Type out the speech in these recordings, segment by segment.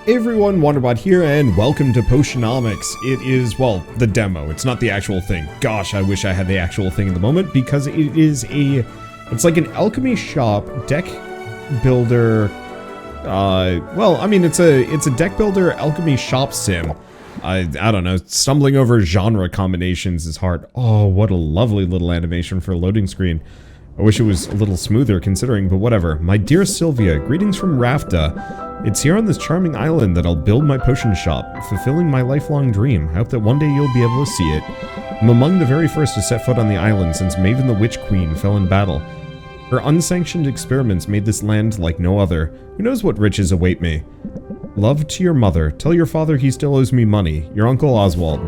Hey everyone, Wanderbot here, and welcome to Potionomics. It is, well, the demo. It's not the actual thing. Gosh, I wish I had the actual thing in the moment, because it is it's like an alchemy shop, deck builder, well, I mean, it's a deck builder alchemy shop sim. I don't know, stumbling over genre combinations is hard. Oh, what a lovely little animation for a loading screen. I wish it was a little smoother considering, but whatever. My dear Sylvia, greetings from Rafta. It's here on this charming island that I'll build my potion shop, fulfilling my lifelong dream. I hope that one day you'll be able to see it. I'm among the very first to set foot on the island since Maven the Witch Queen fell in battle. Her unsanctioned experiments made this land like no other. Who knows what riches await me? Love to your mother. Tell your father he still owes me money. Your Uncle Oswald.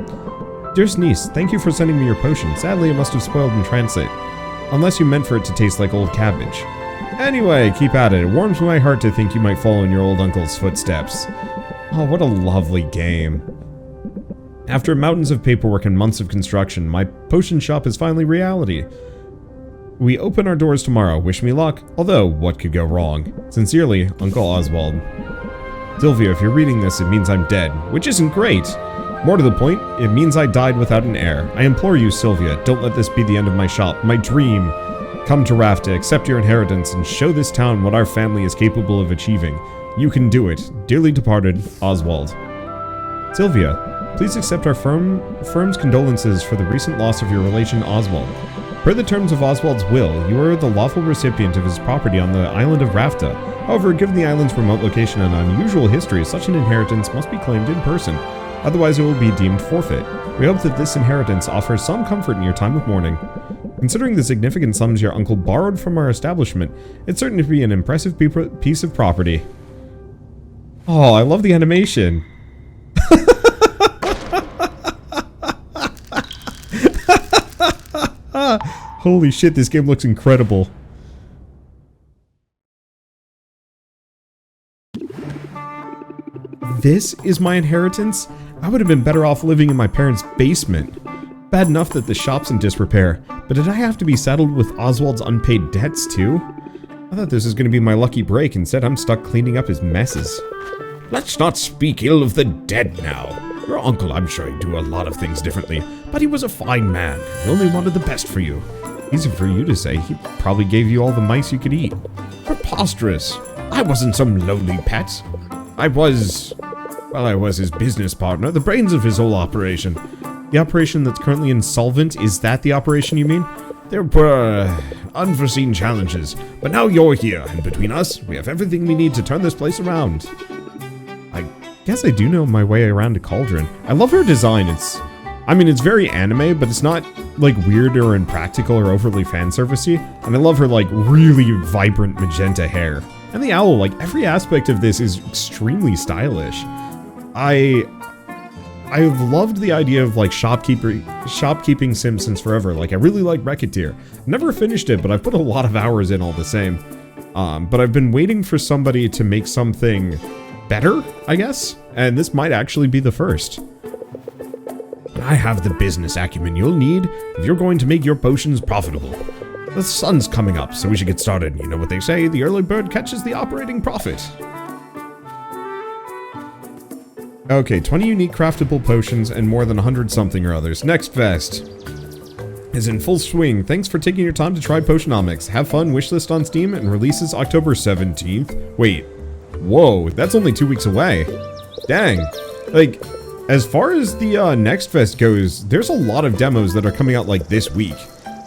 Dearest niece, thank you for sending me your potion. Sadly, it must have spoiled in transit. Unless you meant for it to taste like old cabbage. Anyway, keep at it. It warms my heart to think you might follow in your old uncle's footsteps. Oh, what a lovely game. After mountains of paperwork and months of construction, my potion shop is finally reality. We open our doors tomorrow. Wish me luck. Although, what could go wrong? Sincerely, Uncle Oswald. Sylvia, if you're reading this, it means I'm dead. Which isn't great. More to the point, it means I died without an heir. I implore you, Sylvia, don't let this be the end of my shop. My dream. Come to Rafta, accept your inheritance, and show this town what our family is capable of achieving. You can do it. Dearly departed, Oswald. Sylvia, please accept our firm's condolences for the recent loss of your relation Oswald. Per the terms of Oswald's will, you are the lawful recipient of his property on the island of Rafta. However, given the island's remote location and unusual history, such an inheritance must be claimed in person. Otherwise, it will be deemed forfeit. We hope that this inheritance offers some comfort in your time of mourning. Considering the significant sums your uncle borrowed from our establishment, it's certain to be an impressive piece of property. Oh, I love the animation. Holy shit, this game looks incredible. This is my inheritance? I would have been better off living in my parents' basement. Bad enough that the shop's in disrepair, but did I have to be saddled with Oswald's unpaid debts too? I thought this was going to be my lucky break, instead I'm stuck cleaning up his messes. Let's not speak ill of the dead now. Your uncle, I'm sure he'd do a lot of things differently, but he was a fine man. He only wanted the best for you. Easy for you to say, he probably gave you all the mice you could eat. Preposterous. I wasn't some lowly pet. I was his business partner, the brains of his whole operation. The operation that's currently insolvent, is that the operation you mean? There were unforeseen challenges, but now you're here, and between us, we have everything we need to turn this place around. I guess I do know my way around a cauldron. I love her design. It's very anime, but it's not, like, weird or impractical or overly fan-servicey. And I love her, like, really vibrant magenta hair. And the owl, like, every aspect of this is extremely stylish. I've loved the idea of, like, shopkeeping sim since forever. Like, I really like Racketeer. Never finished it, but I've put a lot of hours in all the same. But I've been waiting for somebody to make something better, I guess? And this might actually be the first. I have the business acumen you'll need if you're going to make your potions profitable. The sun's coming up, so we should get started. You know what they say, the early bird catches the operating profit. Okay, 20 unique craftable potions and more than 100 something or others. Next fest is in full swing. Thanks for taking your time to try Potionomics. Have fun, wishlist on Steam, and releases October 17th. Wait, whoa, that's only 2 weeks away. Dang. Like, as far as the next fest goes, there's a lot of demos that are coming out like this week.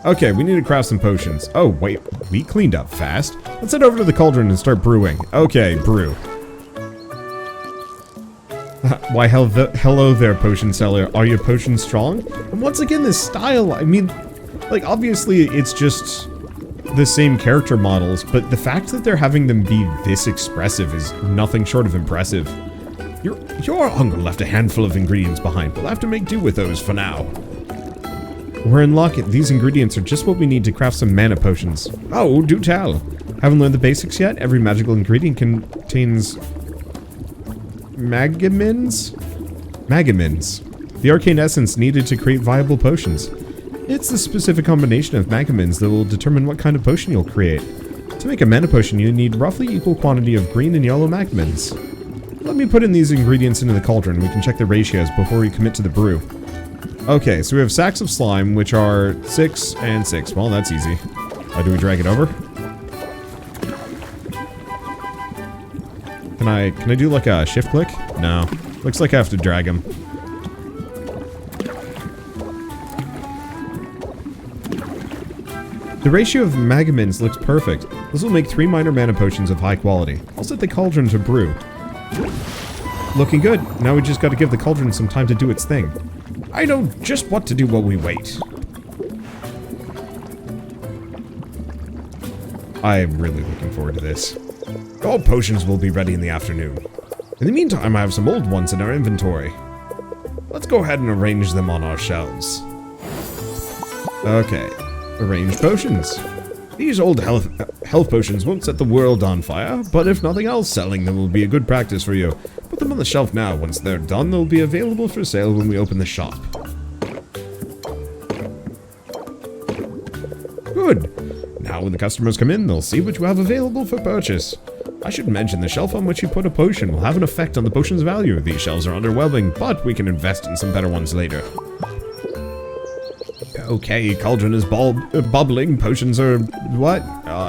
Okay, we need to craft some potions. Oh, wait, we cleaned up fast. Let's head over to the cauldron and start brewing. Okay, brew. Why, hello there, potion seller. Are your potions strong? And once again, this style, I mean, like, obviously it's just the same character models, but the fact that they're having them be this expressive is nothing short of impressive. Your uncle left a handful of ingredients behind. We'll have to make do with those for now. We're in luck. These ingredients are just what we need to craft some mana potions. Oh, do tell. Haven't learned the basics yet? Every magical ingredient contains magamins? Magamins. The arcane essence needed to create viable potions. It's the specific combination of magamins that will determine what kind of potion you'll create. To make a mana potion, you need roughly equal quantity of green and yellow magamins. Let me put in these ingredients into the cauldron. We can check the ratios before we commit to the brew. Okay, so we have sacks of slime, which are 6 and 6. Well, that's easy. Do we drag it over? Can I do like a shift click? No. Looks like I have to drag him. The ratio of magamins looks perfect. This will make 3 minor mana potions of high quality. I'll set the cauldron to brew. Looking good. Now we just gotta give the cauldron some time to do its thing. I know just what to do while we wait. I'm really looking forward to this. All potions will be ready in the afternoon. In the meantime, I have some old ones in our inventory. Let's go ahead and arrange them on our shelves. Okay. Arrange potions. These old health potions won't set the world on fire, but if nothing else, selling them will be a good practice for you. Put them on the shelf now. Once they're done, they'll be available for sale when we open the shop. Good. Now when the customers come in, they'll see what you have available for purchase. I should mention the shelf on which you put a potion will have an effect on the potion's value. These shelves are underwhelming, but we can invest in some better ones later. Okay, cauldron is bubbling, potions are, what?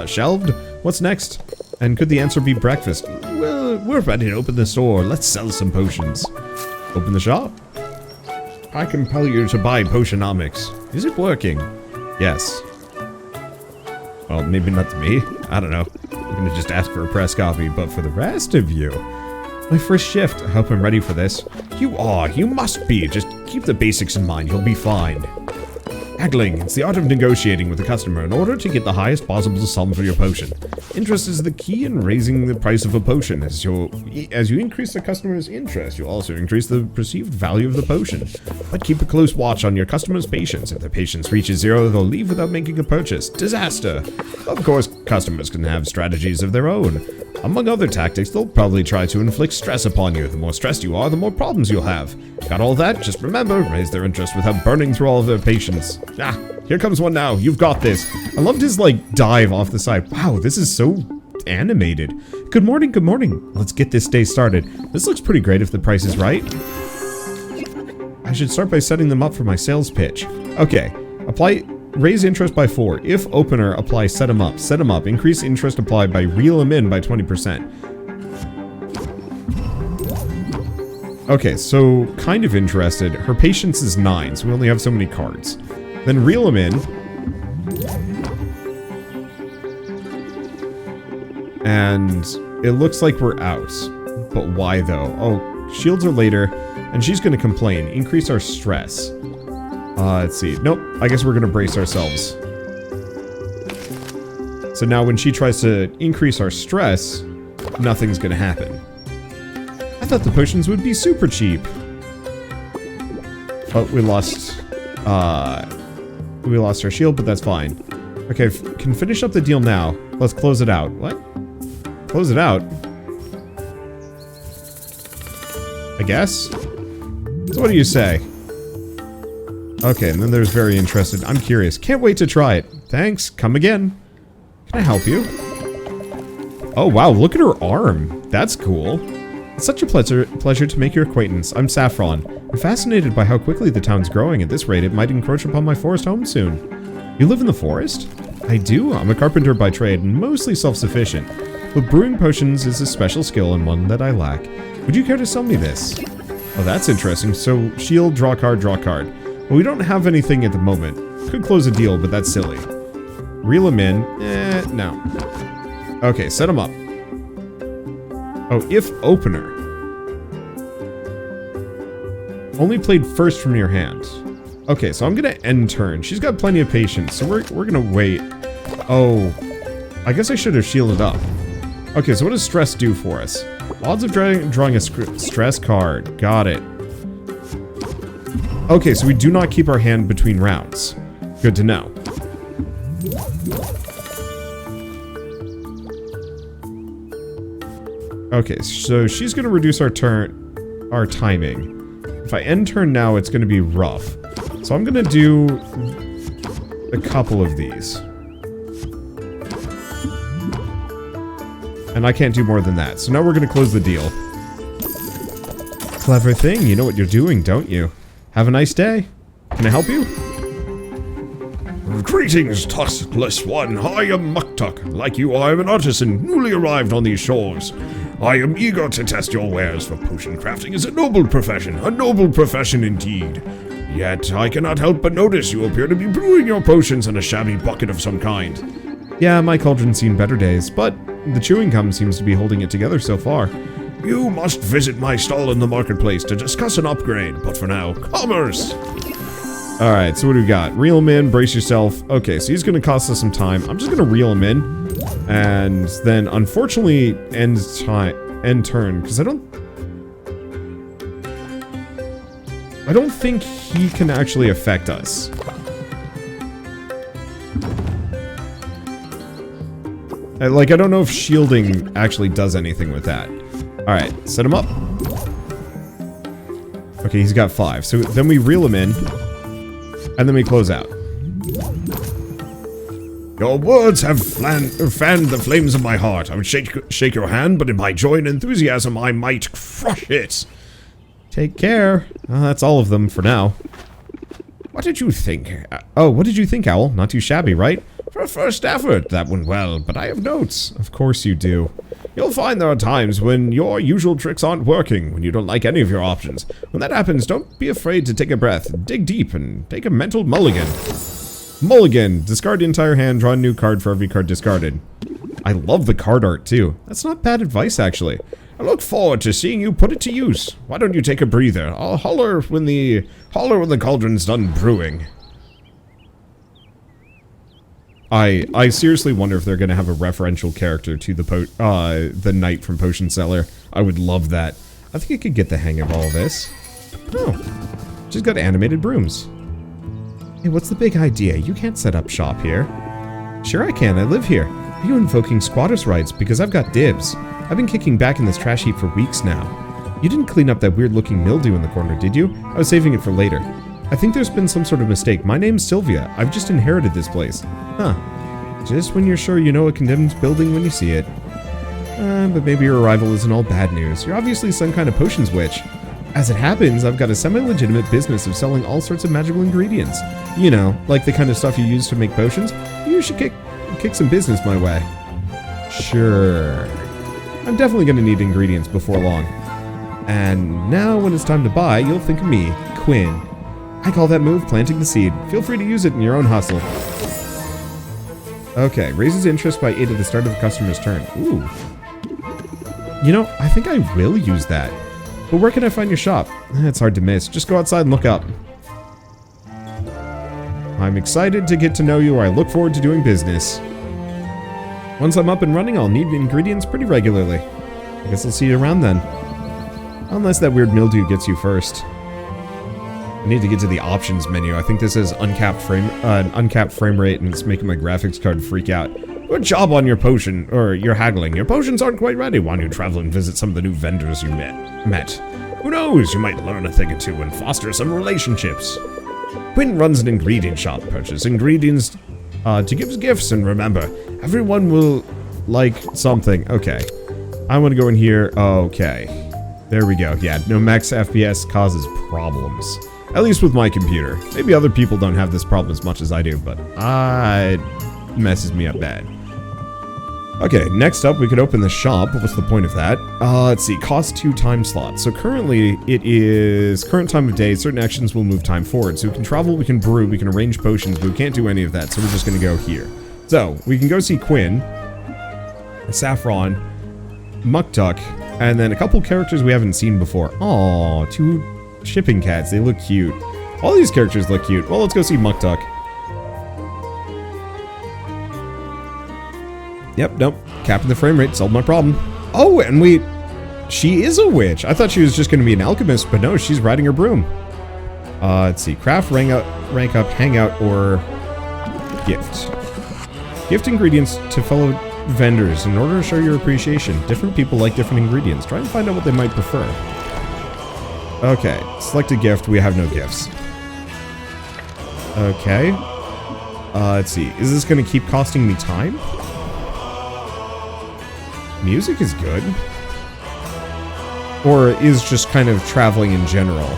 Shelved? What's next? And could the answer be breakfast? Well, we're ready to open the store. Let's sell some potions. Open the shop? I compel you to buy Potionomics. Is it working? Yes. Well, maybe not to me. I don't know. I'm gonna just ask for a press copy, but for the rest of you... My first shift. I hope I'm ready for this. You are. You must be. Just keep the basics in mind. You'll be fine. Haggling. It's the art of negotiating with the customer in order to get the highest possible sum for your potion. Interest is the key in raising the price of a potion. As you increase the customer's interest, you'll also increase the perceived value of the potion. But keep a close watch on your customer's patience. If their patience reaches 0, they'll leave without making a purchase. Disaster! Of course, customers can have strategies of their own. Among other tactics, they'll probably try to inflict stress upon you. The more stressed you are, the more problems you'll have. Got all that? Just remember, raise their interest without burning through all of their patience. Ah, here comes one now. You've got this. I loved his, dive off the side. Wow, this is so animated. Good morning, good morning. Let's get this day started. This looks pretty great if the price is right. I should start by setting them up for my sales pitch. Okay, raise interest by 4. If opener, apply set them up. Set them up. Increase interest applied by reel them in by 20%. Okay, so kind of interested. Her patience is 9, so we only have so many cards. Then reel them in. And it looks like we're out. But why though? Oh, shields are later, and she's gonna complain. Increase our stress. Let's see. Nope, I guess we're gonna brace ourselves. So now when she tries to increase our stress, nothing's gonna happen. I thought the potions would be super cheap. Oh, we lost our shield, but that's fine. Okay, can finish up the deal now. Let's close it out. What? Close it out? I guess? So what do you say? Okay, and then there's very interested. I'm curious. Can't wait to try it. Thanks. Come again. Can I help you? Oh, wow. Look at her arm. That's cool. It's such a pleasure to make your acquaintance. I'm Saffron. I'm fascinated by how quickly the town's growing. At this rate, it might encroach upon my forest home soon. You live in the forest? I do. I'm a carpenter by trade and mostly self-sufficient. But brewing potions is a special skill and one that I lack. Would you care to sell me this? Oh, that's interesting. So, shield, draw card, draw card. Well, we don't have anything at the moment. Could close a deal, but that's silly. Reel them in. No. Okay, set them up. Oh, if opener. Only played first from your hand. Okay, so I'm gonna end turn. She's got plenty of patience, so we're gonna wait. Oh, I guess I should have shielded up. Okay, so what does stress do for us? Odds of drawing a stress card. Got it. Okay, so we do not keep our hand between rounds. Good to know. Okay, so she's gonna reduce our timing. If I end turn now, it's gonna be rough. So I'm gonna do a couple of these. And I can't do more than that. So now we're gonna close the deal. Clever thing. You know what you're doing, don't you? Have a nice day. Can I help you? Greetings, tuskless one. I am Muktuk. Like you, I am an artisan, newly arrived on these shores. I am eager to test your wares, for potion crafting is a noble profession indeed. Yet, I cannot help but notice you appear to be brewing your potions in a shabby bucket of some kind. Yeah, my cauldron's seen better days, but the chewing gum seems to be holding it together so far. You must visit my stall in the marketplace to discuss an upgrade, but for now, commerce! Alright, so what do we got? Reel him in, brace yourself. Okay, so he's gonna cost us some time. I'm just gonna reel him in, and then unfortunately end turn, because I don't think he can actually affect us. I don't know if shielding actually does anything with that. Alright, set him up. Okay, he's got 5. So then we reel him in, and then we close out. Your words have fanned the flames of my heart. I would shake your hand, but in my joy and enthusiasm, I might crush it. Take care. That's all of them for now. What did you think? Oh, what did you think, Owl? Not too shabby, right? For a first effort, that went well, but I have notes. Of course you do. You'll find there are times when your usual tricks aren't working, when you don't like any of your options. When that happens, don't be afraid to take a breath, dig deep, and take a mental mulligan. Mulligan. Discard the entire hand, draw a new card for every card discarded. I love the card art, too. That's not bad advice, actually. I look forward to seeing you put it to use. Why don't you take a breather? I'll holler when the cauldron's done brewing. I seriously wonder if they're gonna have a referential character to the knight from Potion Seller. I would love that. I think I could get the hang of all of this. Oh, she's got animated brooms. Hey, what's the big idea? You can't set up shop here. Sure I can, I live here. Are you invoking squatters' rights? Because I've got dibs. I've been kicking back in this trash heap for weeks now. You didn't clean up that weird-looking mildew in the corner, did you? I was saving it for later. I think there's been some sort of mistake. My name's Sylvia. I've just inherited this place. Huh. Just when you're sure you know a condemned building when you see it. But maybe your arrival isn't all bad news. You're obviously some kind of potions witch. As it happens, I've got a semi-legitimate business of selling all sorts of magical ingredients. You know, like the kind of stuff you use to make potions. You should kick some business my way. Sure. I'm definitely going to need ingredients before long. And now when it's time to buy, you'll think of me, Quinn. I call that move planting the seed. Feel free to use it in your own hustle. Okay, raises interest by 8 at the start of a customer's turn. Ooh. You know, I think I will use that. But where can I find your shop? It's hard to miss. Just go outside and look up. I'm excited to get to know you. I look forward to doing business. Once I'm up and running, I'll need ingredients pretty regularly. I guess I'll see you around then. Unless that weird mildew gets you first. I need to get to the options menu. I think this is uncapped frame rate, and it's making my graphics card freak out. Good job on your potion, or your haggling. Your potions aren't quite ready. Why don't you travel and visit some of the new vendors you met? Who knows, you might learn a thing or two and foster some relationships. Quinn runs an ingredient shop. Purchase ingredients to give gifts, and remember, everyone will like something. Okay. I want to go in here. Okay. There we go. Yeah, no max FPS causes problems. At least with my computer. Maybe other people don't have this problem as much as I do, but it messes me up bad. Okay, next up we could open the shop. What's the point of that? Let's see, cost 2 time slots. So currently it is current time of day. Certain actions will move time forward. So we can travel, we can brew, we can arrange potions, but we can't do any of that. So we're just gonna go here. So we can go see Quinn, Saffron, Muktuk, and then a couple characters we haven't seen before. Aw, 2 shipping cats. They look cute. All these characters look cute. Well, let's go see Muktuk. Yep, nope. Capping the frame rate. Solved my problem. Oh, and she is a witch. I thought she was just going to be an alchemist, but no, she's riding her broom. Let's see. Craft, rank up, hangout, or gift. Gift ingredients to fellow vendors in order to show your appreciation. Different people like different ingredients. Try and find out what they might prefer. Okay, select a gift. We have no gifts. Okay. Let's see. Is this going to keep costing me time? Or is just kind of traveling in general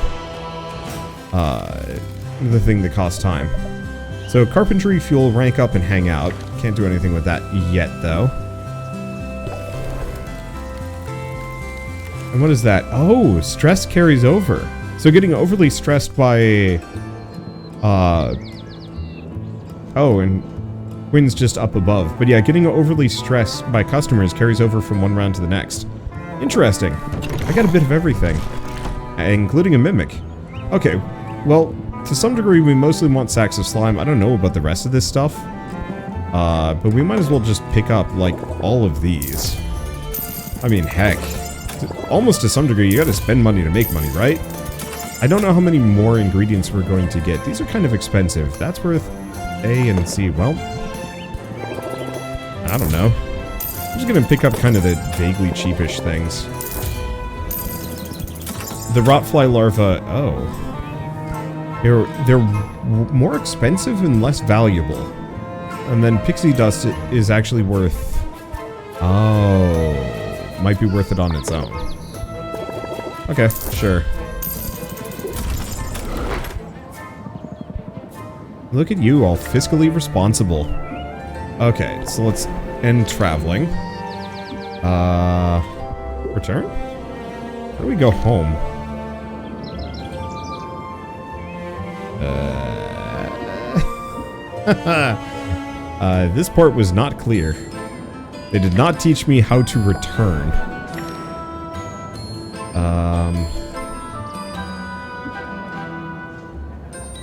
the thing that costs time. So carpentry, fuel, rank up, and hang out. Can't do anything with that yet, though. And what is that? Oh, stress carries over. So getting overly stressed by... oh, and wins just up above. But yeah, getting overly stressed by customers carries over from one round to the next. Interesting. I got a bit of everything, including a mimic. Okay, well, to some degree, we mostly want sacks of slime. I don't know about the rest of this stuff. But we might as well just pick up, like, all of these. I mean, heck. Almost to some degree, you gotta spend money to make money, right? I don't know how many more ingredients we're going to get. These are kind of expensive. That's worth A and C. Well, I don't know. I'm just gonna pick up kind of the vaguely cheapish things. The rotfly larva, oh. They're more expensive and less valuable. And then pixie dust is actually worth... Oh. Might be worth it on its own. Okay, sure. Look at you, all fiscally responsible. Okay, so let's end traveling. Return? Where do we go home? This part was not clear. They did not teach me how to return.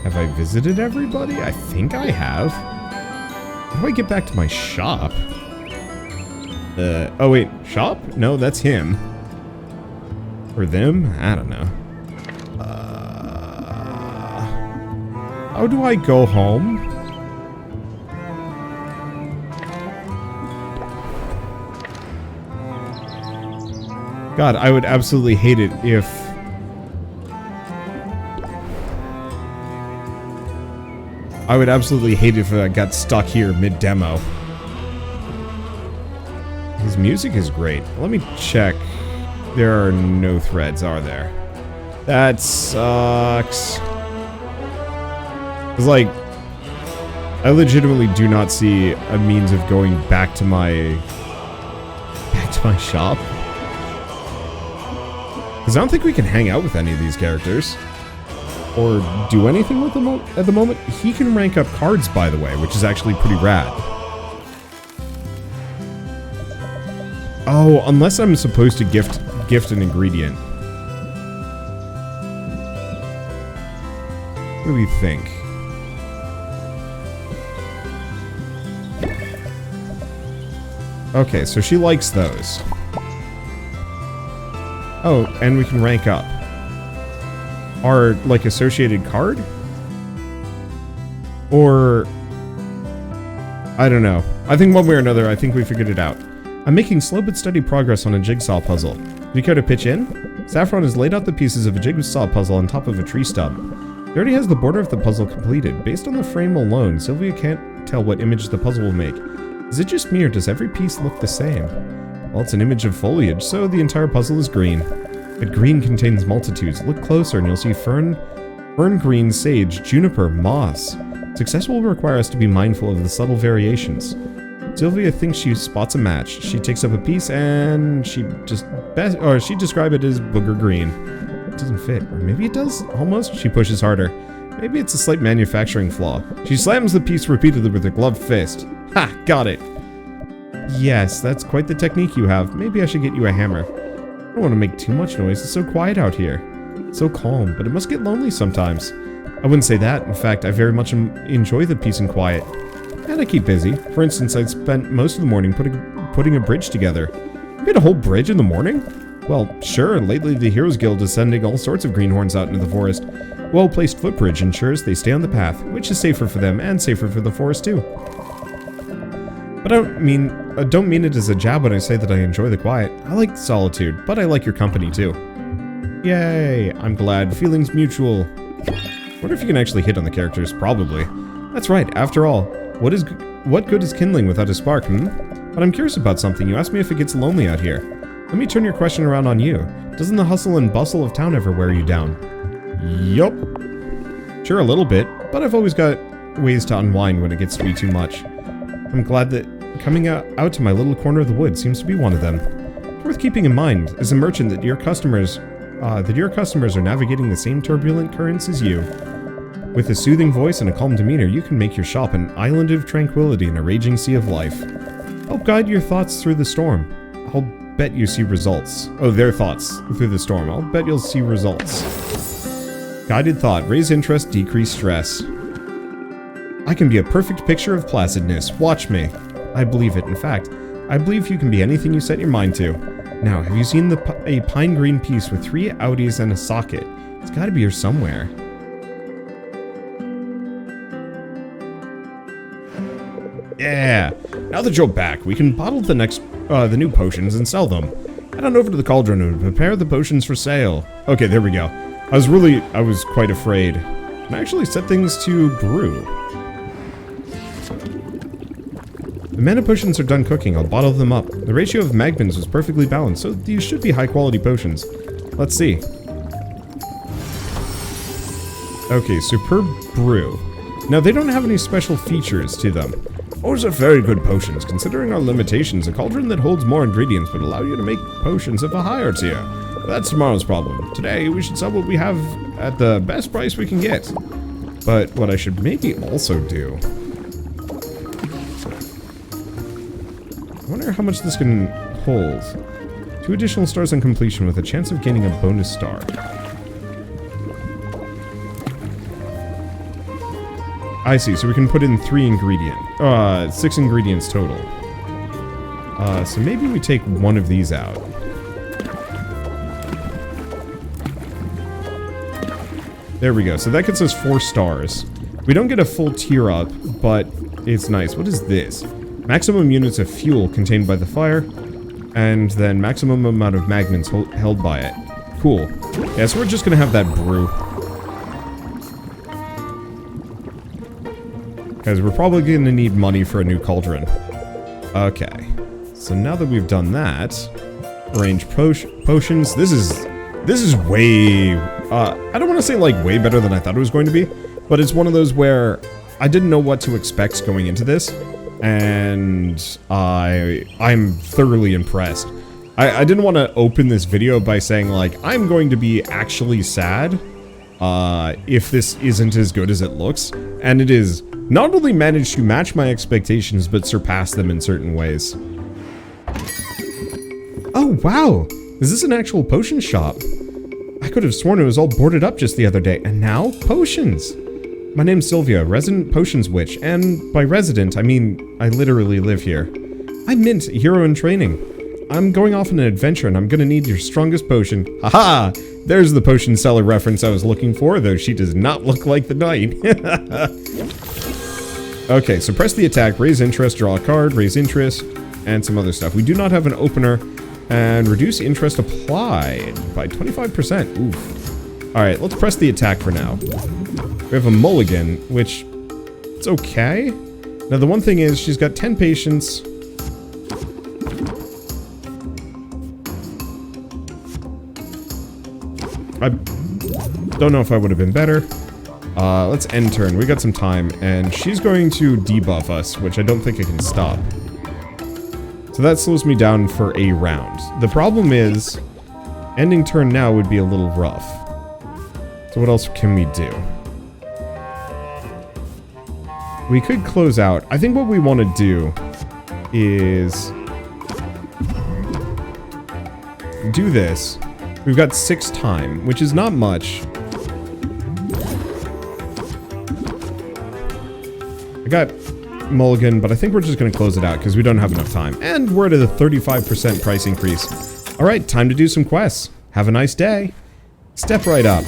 Have I visited everybody? I think I have. How do I get back to my shop? Oh wait, shop? No, that's him. Or them? I don't know. How do I go home? God, I would absolutely hate it if... I would absolutely hate it if I got stuck here mid-demo. His music is great. Let me check. There are no threads, are there? That sucks. It's like... I legitimately do not see a means of going back to my... shop. Because I don't think we can hang out with any of these characters. Or do anything with them at the moment. He can rank up cards, by the way, which is actually pretty rad. Oh, unless I'm supposed to gift an ingredient. What do we think? Okay, so she likes those. Oh, and we can rank up. Our, like, associated card? Or... I don't know. I think one way or another, I think we figured it out. I'm making slow but steady progress on a jigsaw puzzle. Do you care to pitch in? Saffron has laid out the pieces of a jigsaw puzzle on top of a tree stub. He already has the border of the puzzle completed. Based on the frame alone, Sylvia can't tell what image the puzzle will make. Is it just me, or does every piece look the same? Well, it's an image of foliage, so the entire puzzle is green. But green contains multitudes. Look closer and you'll see fern green, sage, juniper, moss. Success will require us to be mindful of the subtle variations. Sylvia thinks she spots a match. She takes up a piece and she described it as booger green. It doesn't fit, or maybe it does, almost. She pushes harder. Maybe it's a slight manufacturing flaw. She slams the piece repeatedly with her gloved fist. Ha! Got it! Yes, that's quite the technique you have. Maybe I should get you a hammer. I don't want to make too much noise. It's so quiet out here. It's so calm, but it must get lonely sometimes. I wouldn't say that. In fact, I very much enjoy the peace and quiet. And I keep busy. For instance, I spent most of the morning putting a bridge together. You made a whole bridge in the morning? Well, sure. Lately, the Heroes Guild is sending all sorts of greenhorns out into the forest. Well-placed footbridge ensures they stay on the path, which is safer for them and safer for the forest too. But I don't mean it as a jab when I say that I enjoy the quiet. I like solitude, but I like your company too. Yay! I'm glad. Feelings mutual. Wonder if you can actually hit on the characters. Probably. That's right. After all, what good is kindling without a spark, hmm? But I'm curious about something. You asked me if it gets lonely out here. Let me turn your question around on you. Doesn't the hustle and bustle of town ever wear you down? Yup. Sure, a little bit, but I've always got ways to unwind when it gets to be too much. I'm glad that coming out to my little corner of the woods seems to be one of them. Worth keeping in mind, as a merchant, that your customers are navigating the same turbulent currents as you. With a soothing voice and a calm demeanor, you can make your shop an island of tranquility in a raging sea of life. Help guide your thoughts through the storm. I'll bet you see results. Oh, their thoughts through the storm. I'll bet you'll see results. Guided thought. Raise interest, decrease stress. I can be a perfect picture of placidness. Watch me. I believe it. In fact, I believe you can be anything you set your mind to. Now, have you seen a pine green piece with 3 Audis and a socket? It's gotta be here somewhere. Yeah! Now that you're back, we can bottle the new potions and sell them. Head on over to the cauldron and prepare the potions for sale. Okay, there we go. I was quite afraid. Can I actually set things to brew? The mana potions are done cooking. I'll bottle them up. The ratio of magmins was perfectly balanced, so these should be high-quality potions. Let's see. Okay, superb brew. Now, they don't have any special features to them. Those are very good potions. Considering our limitations, a cauldron that holds more ingredients would allow you to make potions of a higher tier. But that's tomorrow's problem. Today, we should sell what we have at the best price we can get. But what I should maybe also do... I wonder how much this can hold. 2 additional stars on completion with a chance of gaining a bonus star. I see, so we can put in 6 ingredients total. So maybe we take one of these out. There we go, so that gets us 4 stars. We don't get a full tier up, but it's nice. What is this? Maximum units of fuel contained by the fire, and then maximum amount of magmins held by it. Cool. Yeah, so we're just gonna have that brew. Because we're probably going to need money for a new cauldron. Okay. So now that we've done that... Arrange potions. This is way... I don't want to say, like, way better than I thought it was going to be. But it's one of those where I didn't know what to expect going into this. And I'm thoroughly impressed. I didn't want to open this video by saying, like, I'm going to be actually sad if this isn't as good as it looks. And it is... not only managed to match my expectations, but surpass them in certain ways. Oh, wow! Is this an actual potion shop? I could have sworn it was all boarded up just the other day, and now, potions! My name's Sylvia, resident potions witch, and by resident, I mean, I literally live here. I'm Mint, a hero in training. I'm going off on an adventure, and I'm gonna need your strongest potion. Haha! There's the potion seller reference I was looking for, though she does not look like the knight. Okay, so press the attack, raise interest, draw a card, raise interest, and some other stuff. We do not have an opener, and reduce interest applied by 25%. Oof. Alright, let's press the attack for now. We have a mulligan, which... it's okay. Now, the one thing is, she's got 10 patience. I don't know if I would have been better. Let's end turn. We got some time, and she's going to debuff us, which I don't think I can stop. So that slows me down for a round. The problem is, ending turn now would be a little rough. So what else can we do? We could close out. I think what we want to do is do this. We've got 6 time, which is not much. I got mulligan, but I think we're just going to close it out because we don't have enough time. And we're at a 35% price increase. Alright, time to do some quests. Have a nice day. Step right up.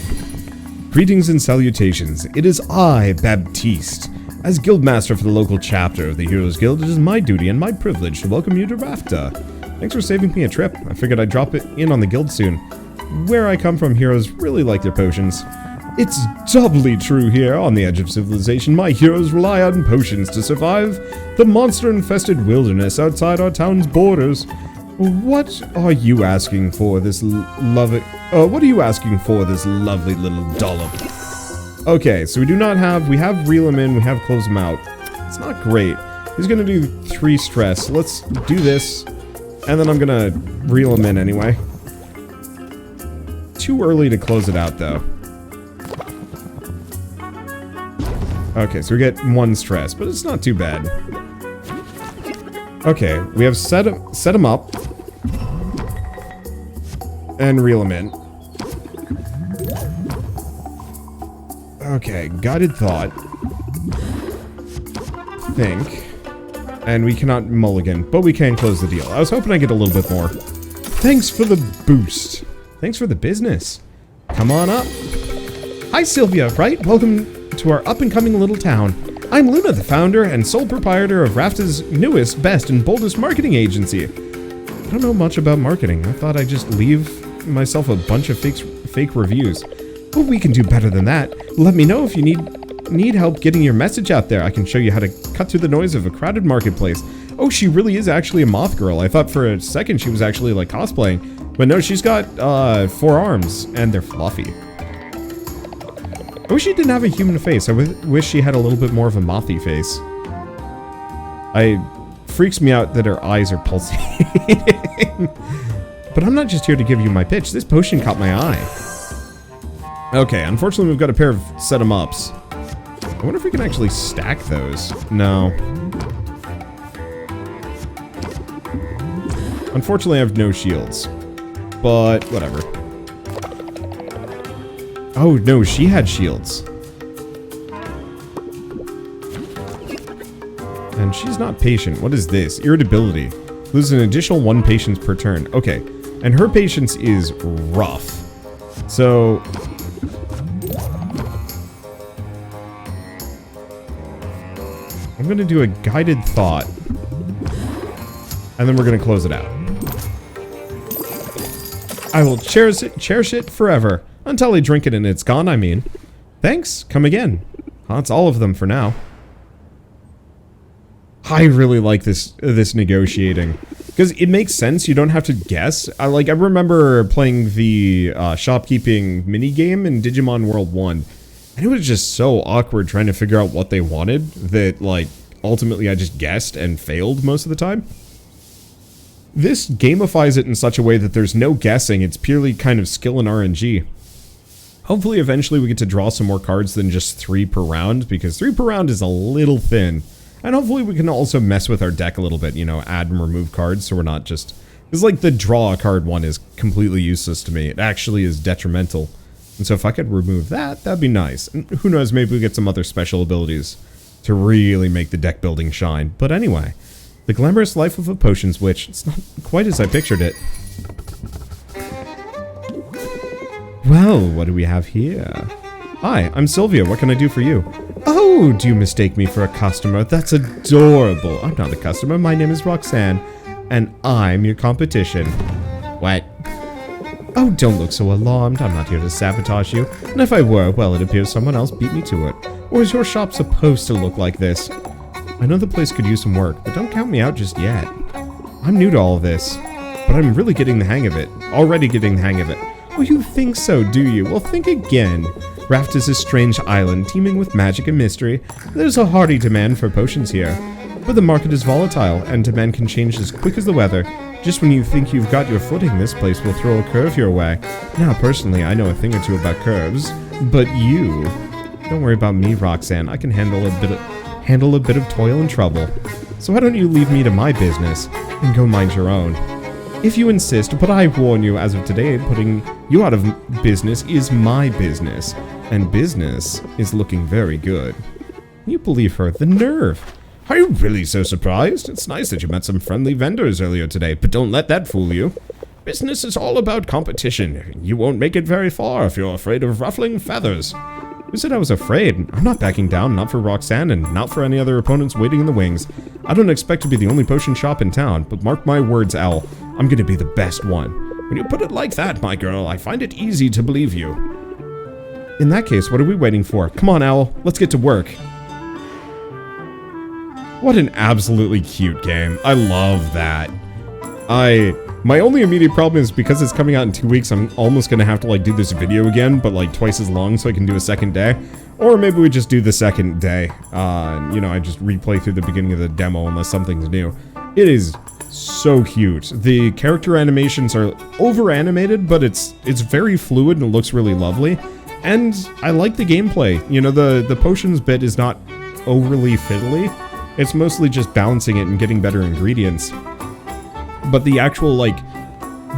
Greetings and salutations. It is I, Baptiste. As guildmaster for the local chapter of the Heroes Guild, it is my duty and my privilege to welcome you to Rafta. Thanks for saving me a trip. I figured I'd drop it in on the guild soon. Where I come from, heroes really like their potions. It's doubly true here on the edge of civilization. My heroes rely on potions to survive the monster-infested wilderness outside our town's borders. What are you asking for this lovely... what are you asking for this lovely little dollop? Okay, so we do not have... We have reel him in, we have close him out. It's not great. He's gonna do 3 stress. Let's do this, and then I'm gonna reel him in anyway. Too early to close it out, though. Okay, so we get 1 stress, but it's not too bad. Okay, we have set him up. And reel him in. Okay, guided thought. Think. And we cannot mulligan, but we can close the deal. I was hoping I'd get a little bit more. Thanks for the boost. Thanks for the business. Come on up. Hi, Sylvia, right? Welcome to our up-and-coming little town. I'm Luna, the founder and sole proprietor of Rafta's newest, best, and boldest marketing agency. I don't know much about marketing. I thought I'd just leave myself a bunch of fake reviews. But we can do better than that. Let me know if you need help getting your message out there. I can show you how to cut through the noise of a crowded marketplace. Oh, she really is actually a moth girl. I thought for a second she was actually like cosplaying. But no, she's got 4 arms and they're fluffy. I wish she didn't have a human face. I wish she had a little bit more of a mothy face. Freaks me out that her eyes are pulsating. But I'm not just here to give you my pitch. This potion caught my eye. Okay, unfortunately we've got a pair of set-em-ups. I wonder if we can actually stack those. No. Unfortunately I have no shields. But whatever. Oh no, she had shields. And she's not patient. What is this? Irritability. Lose an additional 1 patience per turn. Okay. And her patience is rough. So... I'm gonna do a guided thought. And then we're gonna close it out. I will cherish it forever. Until I drink it and it's gone, I mean. Thanks. Come again. That's all of them for now. I really like this negotiating. Because it makes sense, you don't have to guess. I remember playing the shopkeeping minigame in Digimon World 1. And it was just so awkward trying to figure out what they wanted that, like, ultimately I just guessed and failed most of the time. This gamifies it in such a way that there's no guessing, it's purely kind of skill and RNG. Hopefully eventually we get to draw some more cards than just 3 per round, because 3 per round is a little thin. And hopefully we can also mess with our deck a little bit, you know, add and remove cards so we're not just... It's like the draw a card one is completely useless to me. It actually is detrimental. And so if I could remove that, that'd be nice. And who knows, maybe we get some other special abilities to really make the deck building shine. But anyway, the glamorous life of a potions witch. It's not quite as I pictured it. Well, what do we have here? Hi, I'm Sylvia. What can I do for you? Oh, do you mistake me for a customer? That's adorable. I'm not a customer. My name is Roxanne, and I'm your competition. What? Oh, don't look so alarmed. I'm not here to sabotage you. And if I were, well, it appears someone else beat me to it. Or is your shop supposed to look like this? I know the place could use some work, but don't count me out just yet. I'm new to all of this, but I'm really getting the hang of it. Already getting the hang of it. Oh, you think so, do you? Well, think again. Raft is a strange island teeming with magic and mystery. There's a hearty demand for potions here. But the market is volatile, and demand can change as quick as the weather. Just when you think you've got your footing, this place will throw a curve your way. Now, personally, I know a thing or two about curves. But you... Don't worry about me, Roxanne. I can handle a bit of toil and trouble. So why don't you leave me to my business, and go mind your own? If you insist, but I warn you, as of today, putting you out of business is my business. And business is looking very good. You believe her, the nerve. Are you really so surprised? It's nice that you met some friendly vendors earlier today, but don't let that fool you. Business is all about competition. You won't make it very far if you're afraid of ruffling feathers. Who said I was afraid? I'm not backing down, not for Roxanne, and not for any other opponents waiting in the wings. I don't expect to be the only potion shop in town, but mark my words, Al, I'm gonna be the best one. When you put it like that, my girl, I find it easy to believe you. In that case, what are we waiting for? Come on, Owl, let's get to work. What an absolutely cute game. I love that. My only immediate problem is because it's coming out in 2 weeks, I'm almost going to have to like do this video again, but like twice as long so I can do a second day. Or maybe we just do the second day. You know, I just replay through the beginning of the demo unless something's new. It is so cute. The character animations are over-animated, but it's very fluid and it looks really lovely. And I like the gameplay. You know, the potions bit is not overly fiddly. It's mostly just balancing it and getting better ingredients. But the actual, like,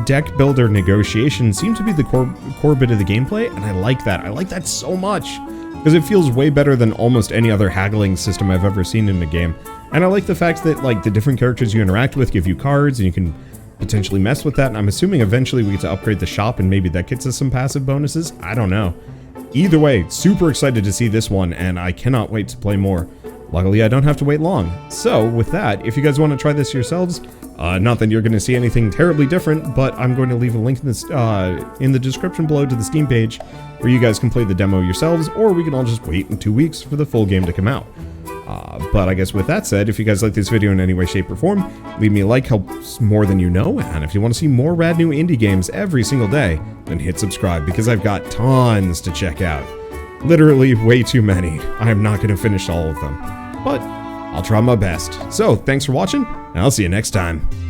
deck builder negotiation seem to be the core bit of the gameplay, and I like that. I like that so much, because it feels way better than almost any other haggling system I've ever seen in a game. And I like the fact that, like, the different characters you interact with give you cards, and you can potentially mess with that, and I'm assuming eventually we get to upgrade the shop, and maybe that gets us some passive bonuses. I don't know. Either way, super excited to see this one, and I cannot wait to play more. Luckily, I don't have to wait long. So, with that, if you guys want to try this yourselves, not that you're going to see anything terribly different, but I'm going to leave a link in the description below to the Steam page where you guys can play the demo yourselves, or we can all just wait in 2 weeks for the full game to come out. But I guess with that said, if you guys like this video in any way, shape, or form, leave me a like, helps more than you know, and if you want to see more rad new indie games every single day, then hit subscribe, because I've got tons to check out. Literally way too many. I'm not going to finish all of them, but I'll try my best. So, thanks for watching, and I'll see you next time.